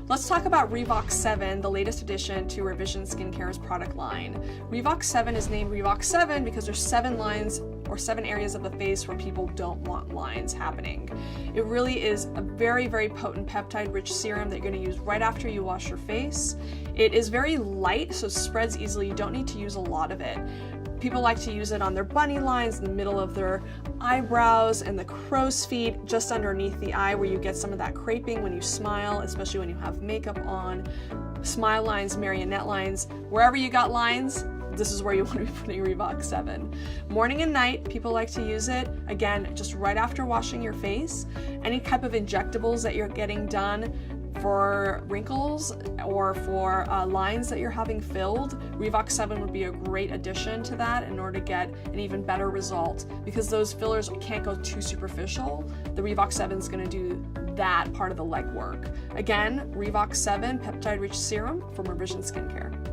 Let's talk about Revox 7, the latest addition to Revision Skincare's product line. Revox 7 is named Revox 7 because there's 7 lines or 7 areas of the face where people don't want lines happening. It really is a very, very potent peptide-rich serum that you're going to use right after you wash your face. It is very light, so it spreads easily. You don't need to use a lot of it. People like to use it on their bunny lines, in the middle of their eyebrows, and the crow's feet, just underneath the eye where you get some of that creping when you smile, especially when you have makeup on. Smile lines, marionette lines, wherever you got lines, this is where you want to be putting Revox 7. Morning and night, people like to use it, again, just right after washing your face. Any type of injectables that you're getting done for wrinkles or for lines that you're having filled, Revox 7 would be a great addition to that in order to get an even better result, because those fillers can't go too superficial. The Revox 7 is going to do that part of the legwork. Again, Revox 7 peptide-rich serum from Revision Skincare.